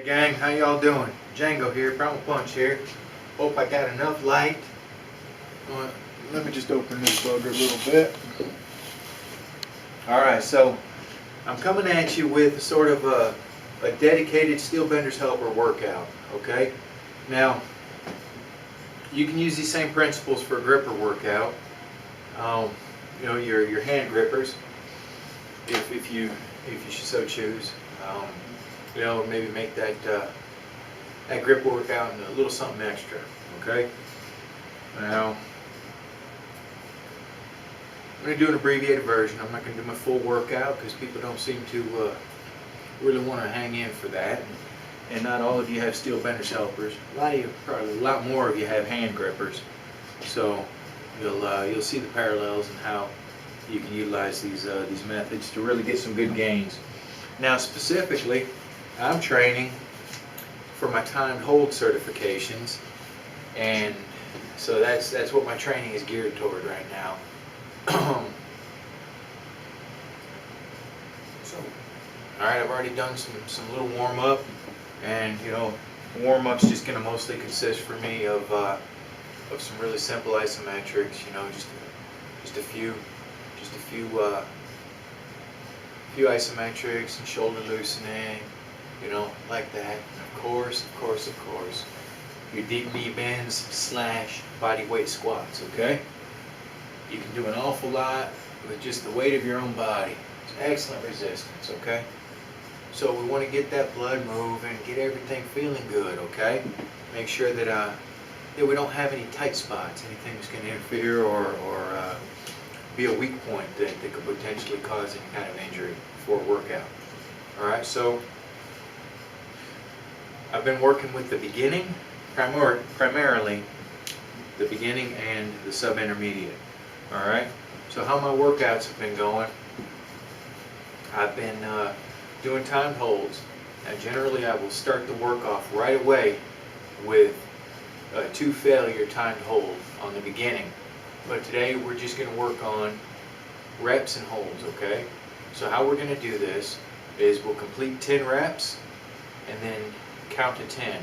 Gang, how y'all doing? Django here, Primal Punch here. Hope I got enough light. Let me just open this bugger a little bit. Alright, so I'm coming at you with sort of a dedicated Steel Benders Helper workout, okay? Now, you can use these same principles for a gripper workout. You know, your hand grippers, if you so choose. You know, maybe make that grip workout and a little something extra, okay? Now, I'm going to do an abbreviated version. I'm not going to do my full workout because people don't seem to really want to hang in for that. And not all of you have Steel Benders Helpers. A lot of you, probably a lot more of you, have hand grippers. So you'll see the parallels and how you can utilize these methods to really get some good gains. Now, specifically, I'm training for my timed hold certifications, and so that's what my training is geared toward right now. So, all right, I've already done some little warm up, and you know, warm up's just going to mostly consist for me of some really simple isometrics. You know, just a few isometrics and shoulder loosening. You know, like that. And of course, your deep knee bends / body weight squats, okay? You can do an awful lot with just the weight of your own body. It's excellent resistance, okay? So we want to get that blood moving, get everything feeling good, okay? Make sure that we don't have any tight spots, anything that's going to interfere or be a weak point that could potentially cause any kind of injury before a workout. Alright, so I've been working with the beginning, primarily the beginning and the sub-intermediate. Alright, so how my workouts have been going, I've been doing timed holds. Now generally I will start the work off right away with a 2 failure timed hold on the beginning. But today we're just going to work on reps and holds, okay? So how we're going to do this is we'll complete 10 reps and then count to 10.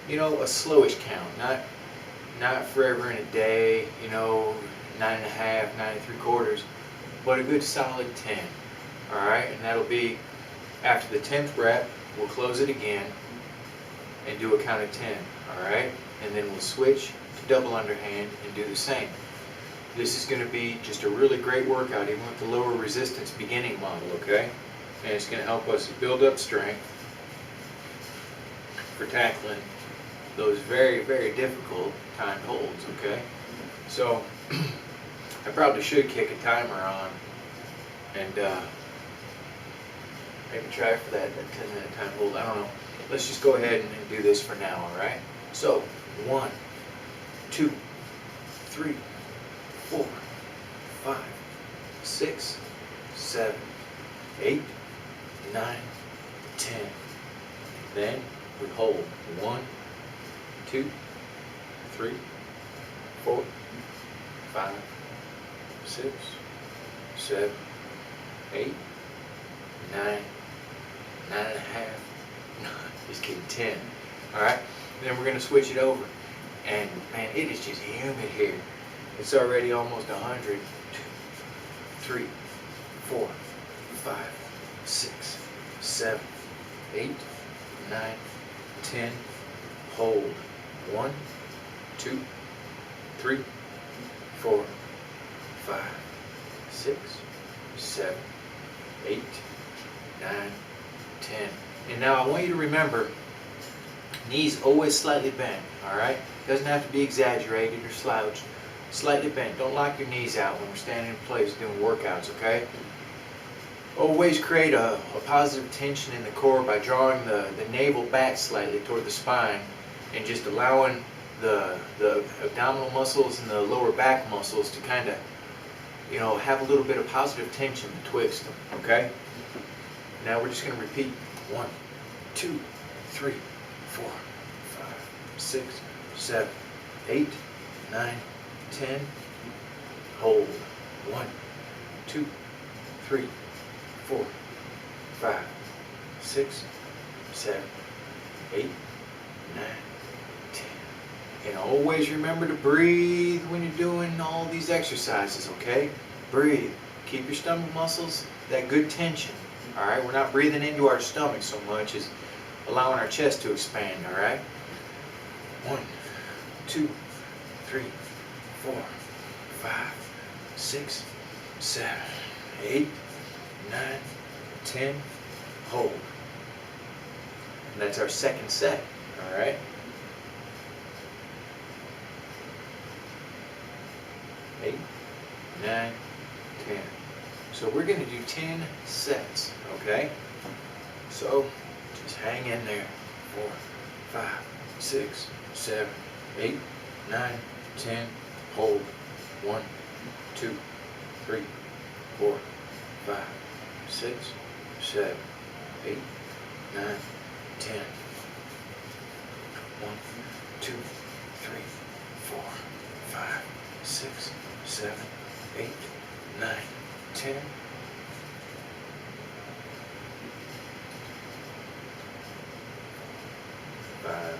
You know, a slowish count, not forever in a day, you know, 9.5, 9 3/4, but a good solid 10. Alright, and that'll be after the 10th rep, we'll close it again and do a count of 10. Alright, and then we'll switch to double underhand and do the same. This is going to be just a really great workout, even with the lower resistance beginning model, okay? And it's going to help us build up strength for tackling those very, very difficult timed holds, okay? So, I probably should kick a timer on and maybe try for that 10-minute time hold. I don't know. Let's just go ahead and do this for now, alright? So, 1, 2, 3, 4, 5, 6, 7, 8, 9, 10. Then we hold 1, 2, 3, 4, 5, 6, 7, 8, 9, 9.5, just kidding, 10. Alright, then we're going to switch it over. And man, it is just humid here. It's already almost 100. 2, 3, 4, 5, 6, 7, 8, 9, 10. Hold. 1, 2, 3, 4, 5, 6, 7, 8, 9, 10. And now I want you to remember, knees always slightly bent, alright? Doesn't have to be exaggerated or slouched. Slightly bent. Don't lock your knees out when we're standing in place doing workouts, okay? Always create a positive tension in the core by drawing the navel back slightly toward the spine and just allowing the abdominal muscles and the lower back muscles to kind of, you know, have a little bit of positive tension betwixt them, okay? Now we're just going to repeat 1, 2, 3, 4, 5, 6, 7, 8, 9, 10. Hold. 1, 2, 3, 4, 5, 6, 7, 8, 9, 10. And always remember to breathe when you're doing all these exercises, okay? Breathe. Keep your stomach muscles, that good tension. All right, we're not breathing into our stomach so much as allowing our chest to expand. All right. 1, 2, 3, 4, 5, 6, 7, 8, 9, 10. Hold. And that's our second set. All right. 8, 9, 10. So we're going to do 10 sets, okay? So just hang in there. 4, 5, 6, 7, 8, 9, 10. Hold. 1, 2, 3, 4, 5, 6, 7, 8, 9, 10. 1, 2, 3, 4, 5, 6, 7, 8, 9, 10. 5,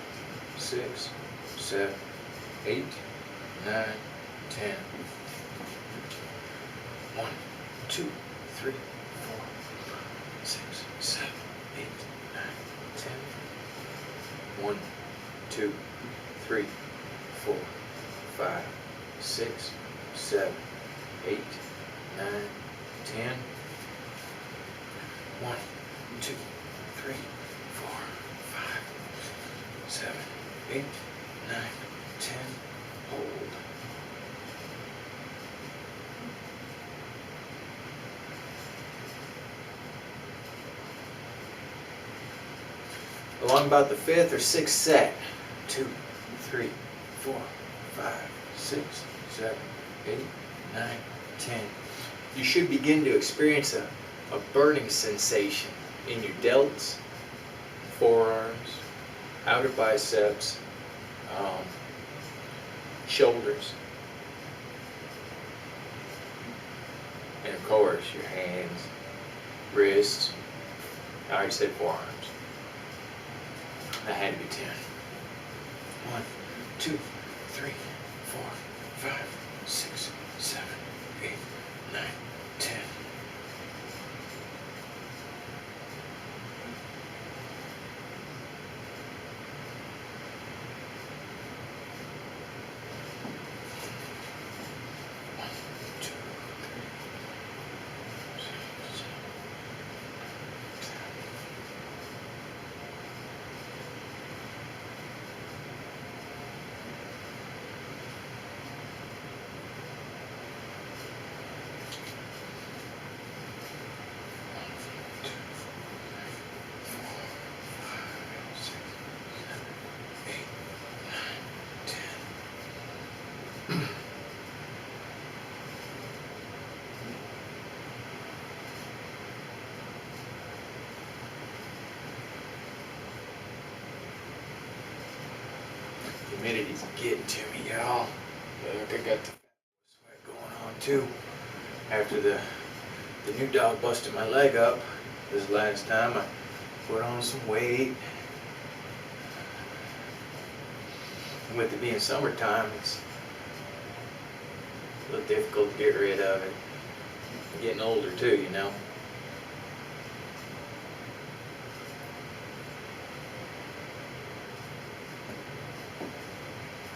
6, 7, 8, 9, 10. 1, 2, 3, 4, 6, 7, 8, 9, 10. 1, 2, 3, 4, 5, 6, 7, 8, 9, 10. 1, 2, 3, 4, 5, 7, 8, 9, 10. Hold. Along about the 5th or 6th set. 2, 3, 4, 5, 6, 7, 8, 9, 10. You should begin to experience a burning sensation in your delts, forearms, outer biceps, shoulders, and of course your hands, wrists. I already said forearms. That had to be 10. 1, 2, 3, 4, 5, 6, 7, 8, 9, 10. Humidity's getting to me, y'all. Look, I got the sweat going on too. After the new dog busted my leg up this last time, I put on some weight. And with it being summertime, it's a little difficult to get rid of it. I'm getting older too, you know.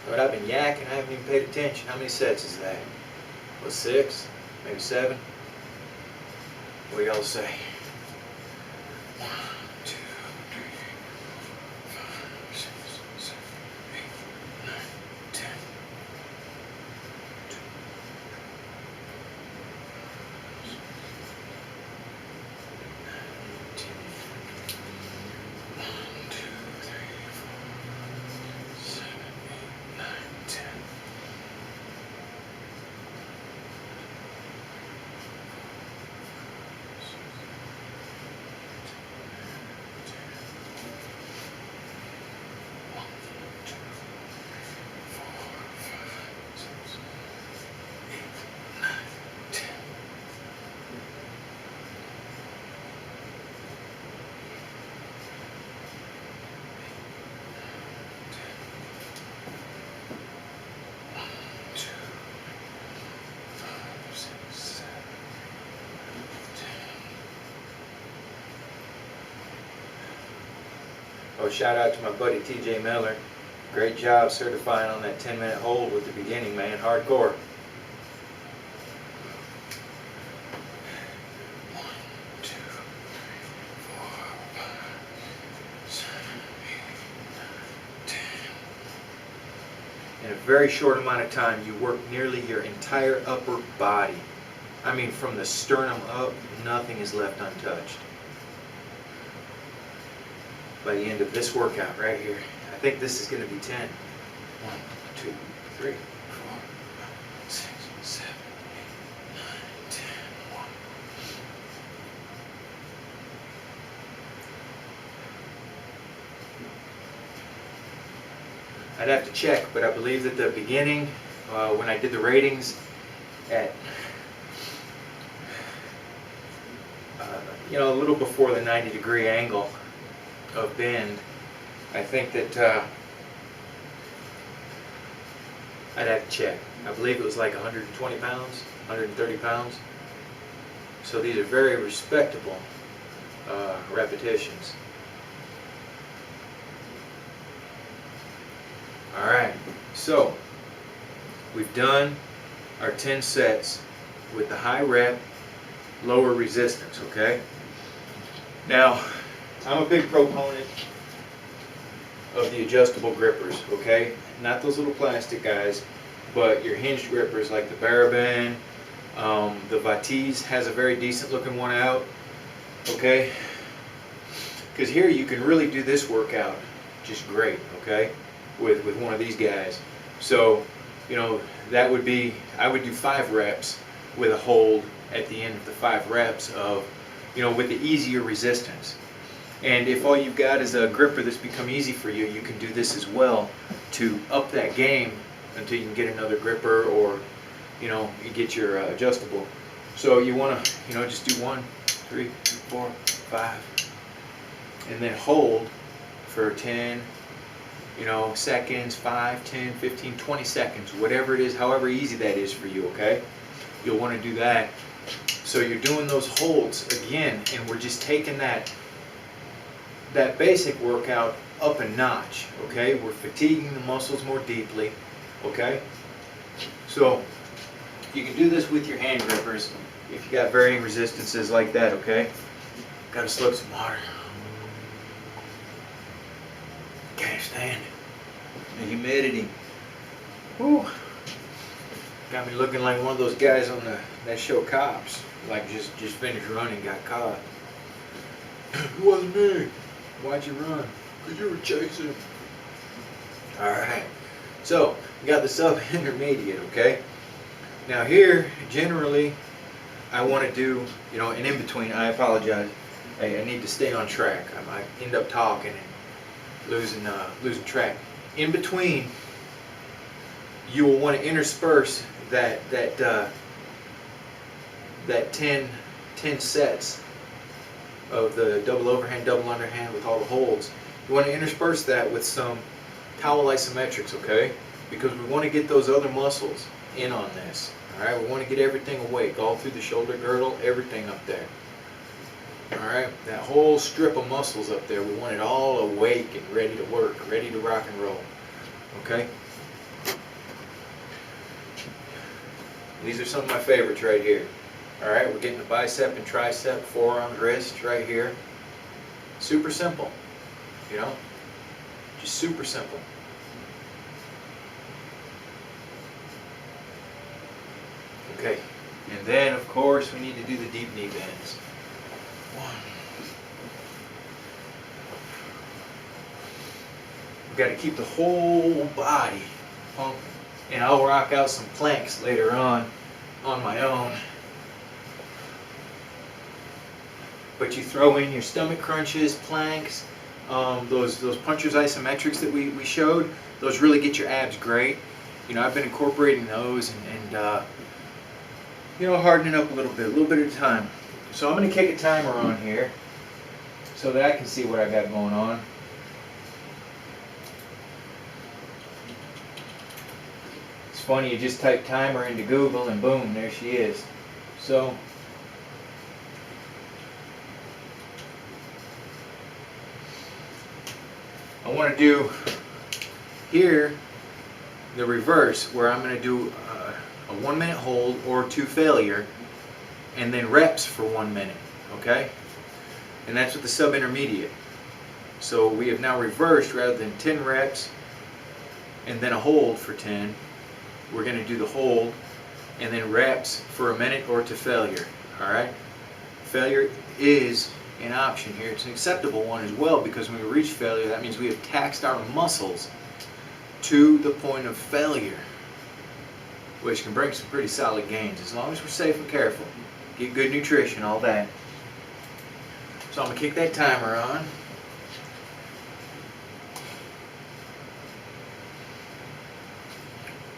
But I've been yakking, I haven't even paid attention. How many sets is that? Well, 6, maybe 7. What do y'all say? 1, 2, 3, 4, 5, 6, 7, 8, 9, 10. 2, 9, 10. 1, 2, 3, 4, 7, 8, 9, 10. 1, Oh, shout out to my buddy TJ Miller. Great job certifying on that 10-minute hold with the beginning, man. Hardcore. 1, 2, 3, 4, 5, 6, 7, 8, 9, 10. In a very short amount of time, you work nearly your entire upper body. I mean, from the sternum up, nothing is left untouched. By the end of this workout right here, I think this is going to be 10. 1, 2, 3, 4, 5, 6, 7, 8, 9, 10. 1. I'd have to check, but I believe that the beginning, when I did the ratings at, a little before the 90-degree angle of bend, I think that I'd have to check. I believe it was like 120 pounds, 130 pounds. So these are very respectable repetitions. Alright, so we've done our 10 sets with the high rep, lower resistance, okay? Now, I'm a big proponent of the adjustable grippers, okay? Not those little plastic guys, but your hinged grippers like the Barabin. The Vatise has a very decent looking one out, okay? Because here you can really do this workout just great, okay? With one of these guys. So, that would be, I would do 5 reps with a hold at the end of the 5 reps of, with the easier resistance. And if all you've got is a gripper that's become easy for you, you can do this as well to up that game until you can get another gripper, or you get your adjustable. So you want to just do 1, 3, 4, 5, and then hold for 10 seconds, 5, 10, 15, 20 seconds, whatever it is, however easy that is for you, okay? You'll want to do that. So you're doing those holds again, and we're just taking that basic workout up a notch, okay? We're fatiguing the muscles more deeply, okay? So you can do this with your hand grippers if you got varying resistances like that, okay? Gotta slurp some water. Can't stand the humidity. Whew. Got me looking like one of those guys on that show Cops, like just finished running, got caught. It wasn't me. Why'd you run? Because you were chasing. Alright, so we got the sub-intermediate, okay? Now here, generally, I want to do, an in-between. I apologize. Hey, I need to stay on track. I might end up talking and losing track. In between, you will want to intersperse that 10 sets of the double overhand, double underhand with all the holds. You want to intersperse that with some towel isometrics, okay? Because we want to get those other muscles in on this. Alright, we want to get everything awake, all through the shoulder girdle, everything up there. Alright, that whole strip of muscles up there, we want it all awake and ready to work, ready to rock and roll. Okay? These are some of my favorites right here. Alright, we're getting the bicep and tricep, forearm, wrist right here. Super simple. Just super simple. Okay, and then of course we need to do the deep knee bends. 1. We've got to keep the whole body pumping. And I'll rock out some planks later on my own. But you throw in your stomach crunches, planks, those puncher's isometrics that we showed, those really get your abs great. I've been incorporating those and hardening up a little bit at a time. So I'm going to kick a timer on here so that I can see what I got going on. It's funny, you just type timer into Google and boom, there she is. So I want to do here the reverse, where I'm going to do a 1 minute hold or 2 failure, and then reps for 1 minute, okay? And that's with the sub-intermediate. So we have now reversed, rather than 10 reps and then a hold for 10, we're going to do the hold and then reps for a minute or to failure, alright? Failure is an option here. It's an acceptable one as well, because when we reach failure, that means we have taxed our muscles to the point of failure, which can bring some pretty solid gains as long as we're safe and careful. Get good nutrition, all that. So I'm going to kick that timer on.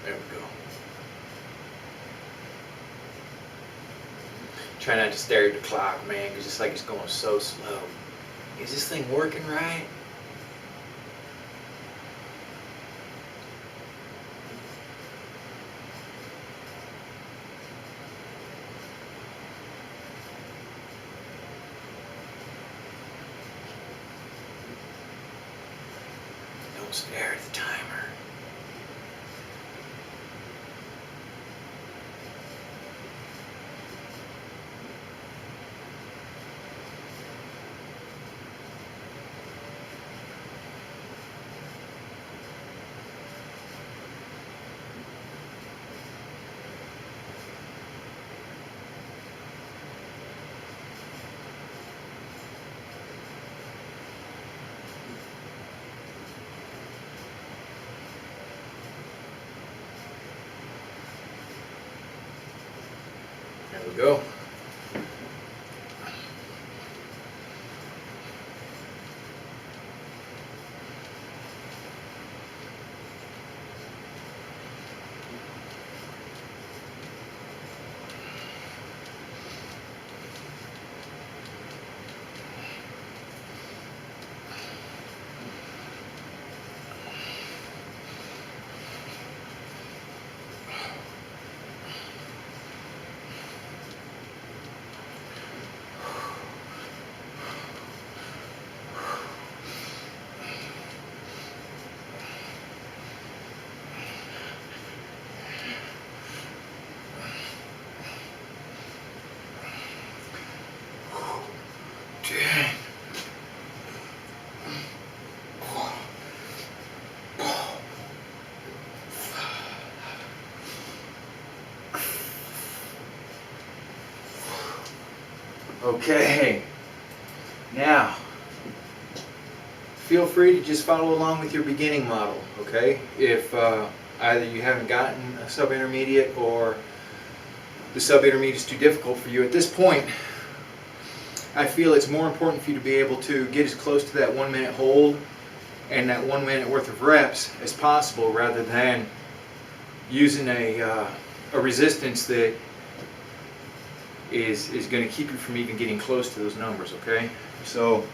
There we go. Try not to stare at the clock, man, because it's like it's going so slow. Is this thing working right? Don't stare at the timer. There we go. Okay, now feel free to just follow along with your beginning model, okay? If either you haven't gotten a sub-intermediate or the sub-intermediate is too difficult for you at this point, I feel it's more important for you to be able to get as close to that 1 minute hold and that 1 minute worth of reps as possible, rather than using a resistance that is going to keep you from even getting close to those numbers, okay? So,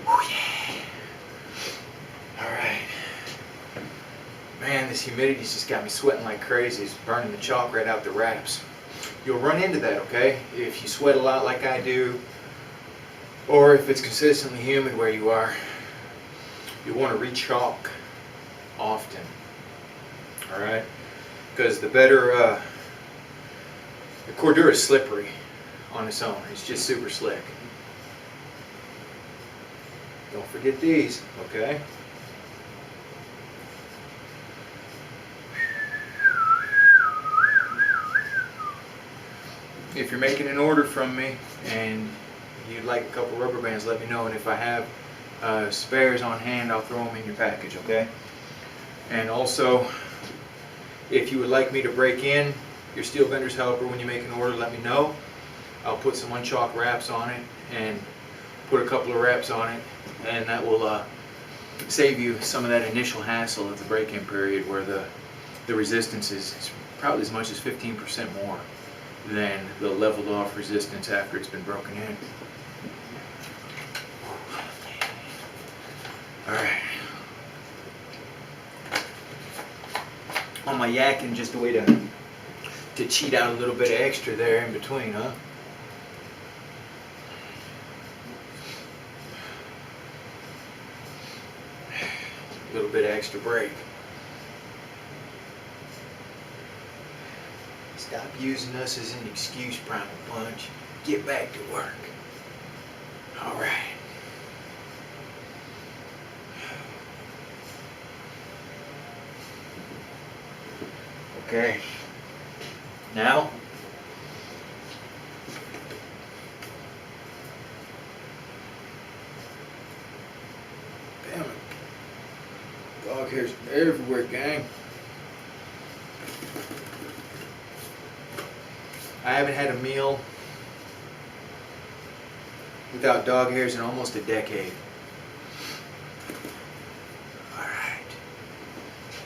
yeah. Alright. Man, this humidity's just got me sweating like crazy. It's burning the chalk right out the wraps. You'll run into that, okay? If you sweat a lot like I do, or if it's consistently humid where you are, you want to re-chalk often, alright? Because the better, the Cordura is slippery on its own. It's just super slick. Don't forget these, okay? If you're making an order from me and you'd like a couple rubber bands, let me know, and if I have spares on hand, I'll throw them in your package, okay? And also, if you would like me to break in your steel bender's helper when you make an order, let me know. I'll put some unchalked wraps on it and put a couple of wraps on it, and that will save you some of that initial hassle of the break-in period, where the resistance is probably as much as 15% more than the leveled off resistance after it's been broken in. Alright. On my yakking, just a way to cheat out a little bit of extra there in between, huh? A little bit of extra break. Stop using us as an excuse, Primal Punch. Get back to work. All right. Okay. Now, damn it. Dog hairs everywhere, gang. I haven't had a meal without dog hairs in almost a decade. Alright.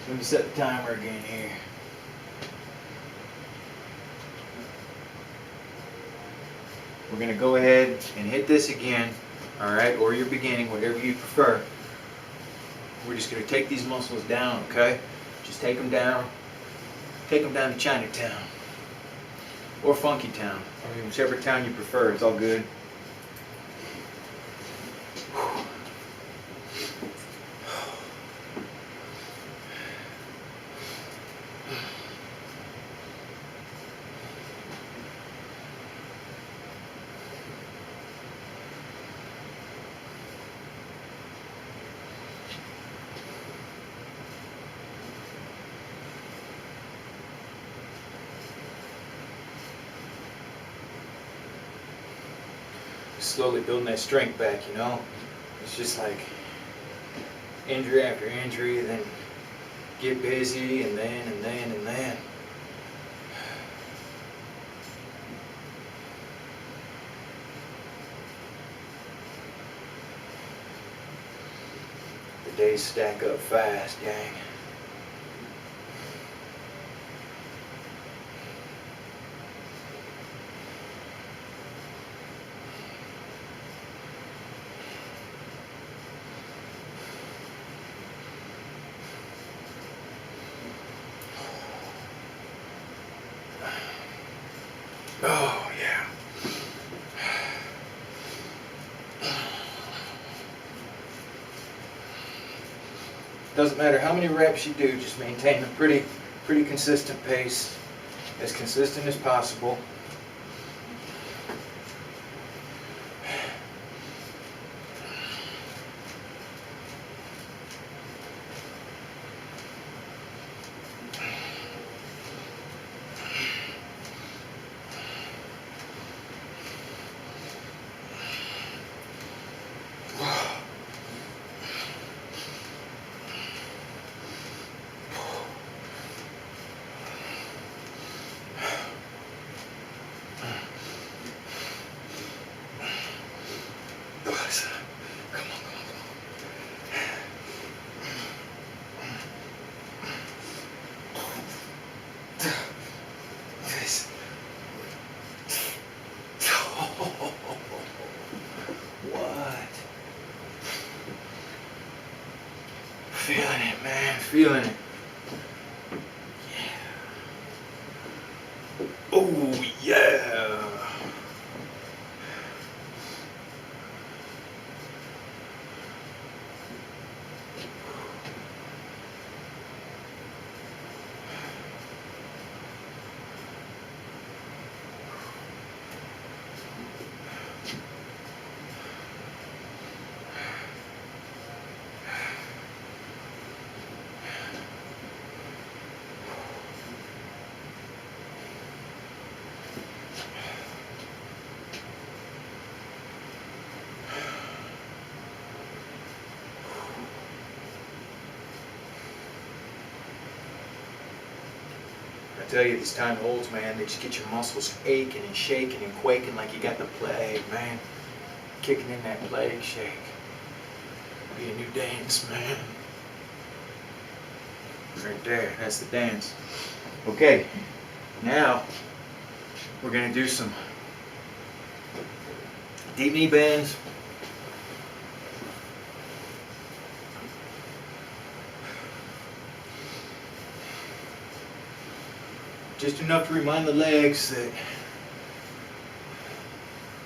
Let me set the timer again here. We're going to go ahead and hit this again, alright, or your beginning, whatever you prefer. We're just going to take these muscles down, okay? Just take them down. Take them down to Chinatown. Or Funky Town. I mean, whichever town you prefer, it's all good. Slowly building that strength back, you know. It's just like injury after injury, then get busy, and then. The days stack up fast, gang. Oh, yeah. Doesn't matter how many reps you do, just maintain a pretty consistent pace, as consistent as possible. What? Feeling it, man. Feeling it. Yeah. Oh, yeah. I tell you, this time holds, man. They just get your muscles aching and shaking and quaking like you got the plague, man. Kicking in that plague shake. Be a new dance, man. Right there, that's the dance. Okay, now we're gonna do some deep knee bends. Just enough to remind the legs that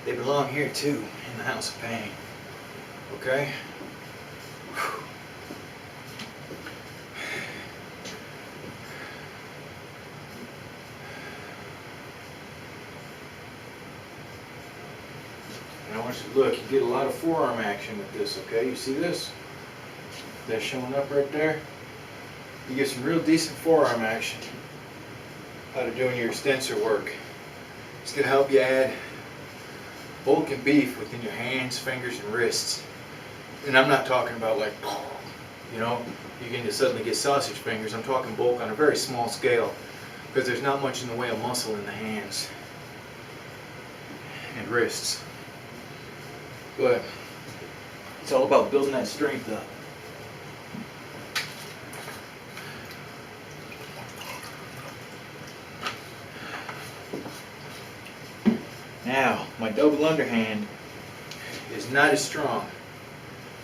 they belong here too, in the house of pain. Okay? So look, you get a lot of forearm action with this, okay? You see this? That's showing up right there. You get some real decent forearm action out of doing your extensor work. It's going to help you add bulk and beef within your hands, fingers, and wrists. And I'm not talking about like, you know, you're going to suddenly get sausage fingers. I'm talking bulk on a very small scale, because there's not much in the way of muscle in the hands and wrists. But it's all about building that strength up. Now, my double underhand is not as strong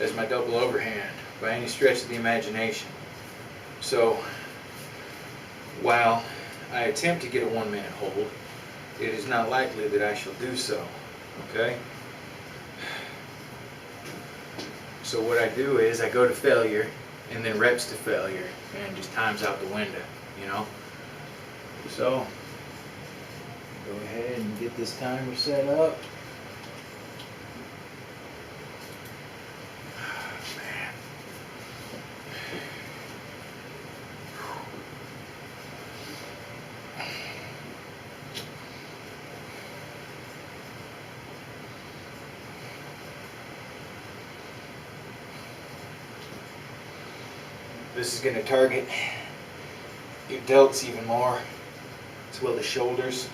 as my double overhand by any stretch of the imagination. So, while I attempt to get a 1 minute hold, it is not likely that I shall do so, okay? So what I do is I go to failure, and then reps to failure, and just time's out the window, you know? So, go ahead and get this timer set up. Man. This is going to target your delts even more, as well as shoulders.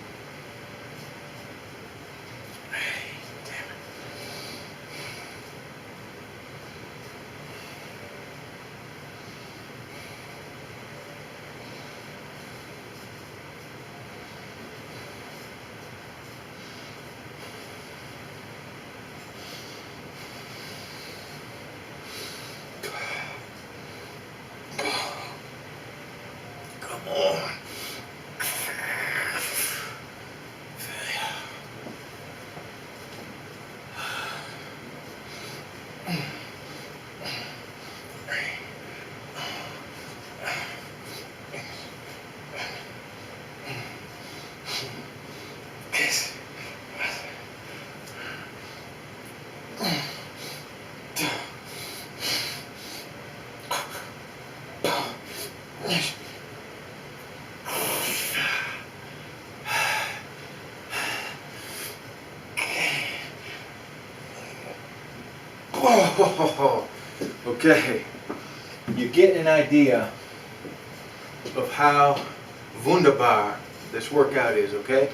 Oh, okay, you're getting an idea of how wunderbar this workout is, okay?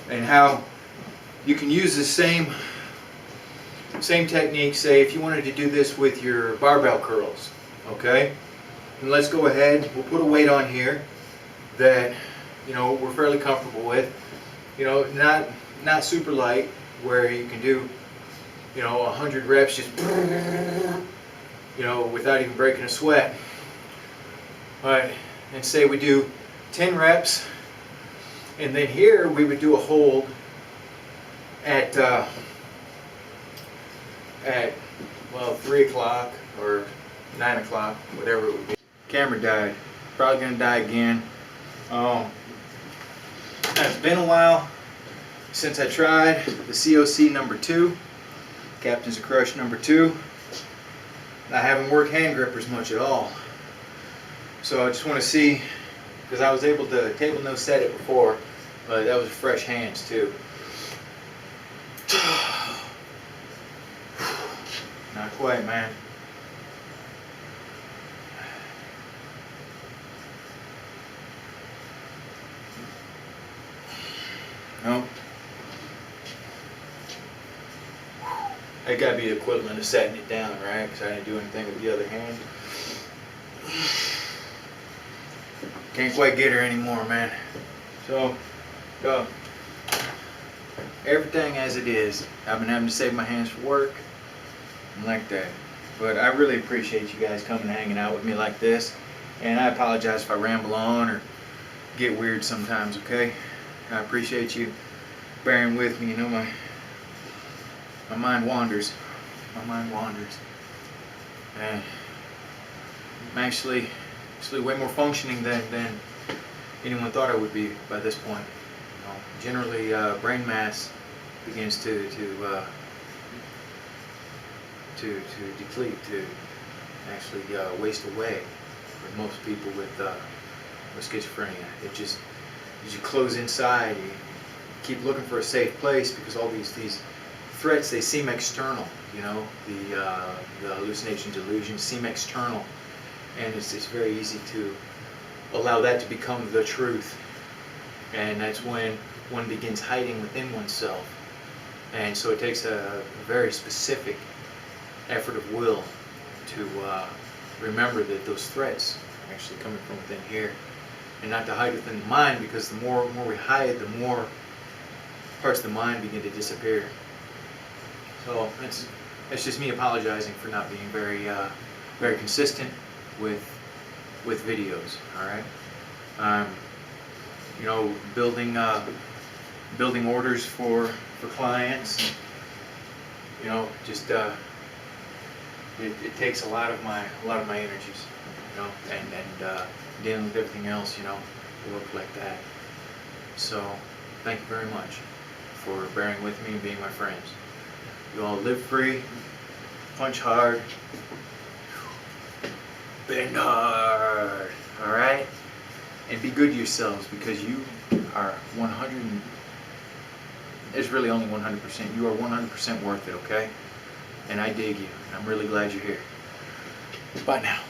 And how you can use the same technique, say, if you wanted to do this with your barbell curls, okay? And let's go ahead, we'll put a weight on here that, you know, we're fairly comfortable with. You know, not super light, where you can do, you know, 100 reps just, you know, without even breaking a sweat. All right, and say we do 10 reps, and then here we would do a hold at well, 3 o'clock or 9 o'clock, whatever it would be. Camera died. Probably gonna die again. It's been a while since I tried the COC number 2, Captain's of Crush number 2. I haven't worked hand grippers much at all. So I just want to see, because I was able to table no set it before, but that was fresh hands too. Not quite, man. No. That gotta be the equivalent of setting it down, right? Because I didn't do anything with the other hand. Can't quite get her anymore, man. So, everything as it is. I've been having to save my hands for work and like that. But I really appreciate you guys coming and hanging out with me like this. And I apologize if I ramble on or get weird sometimes, okay? I appreciate you bearing with me. You know, my mind wanders. My mind wanders. And I'm actually way more functioning than anyone thought I would be by this point. You know, generally, brain mass begins to to deplete, to actually waste away for most people with schizophrenia. It just, as you close inside, you keep looking for a safe place because all these threats, they seem external, you know, the hallucinations, delusions seem external, and it's very easy to allow that to become the truth, and that's when one begins hiding within oneself. And so it takes a very specific effort of will to remember that those threats are actually coming from within here, and not to hide within the mind, because the more we hide, the more parts of the mind begin to disappear. So it's just me apologizing for not being very consistent with videos. All right, you know, building orders for clients. You know, just it takes a lot of my energies. You know, and dealing with everything else. You know, work like that. So thank you very much for bearing with me and being my friends. You all live free, punch hard, bend hard, all right? And be good to yourselves, because you are 100, it's really only 100%. You are 100% worth it, okay? And I dig you, and I'm really glad you're here. Bye now.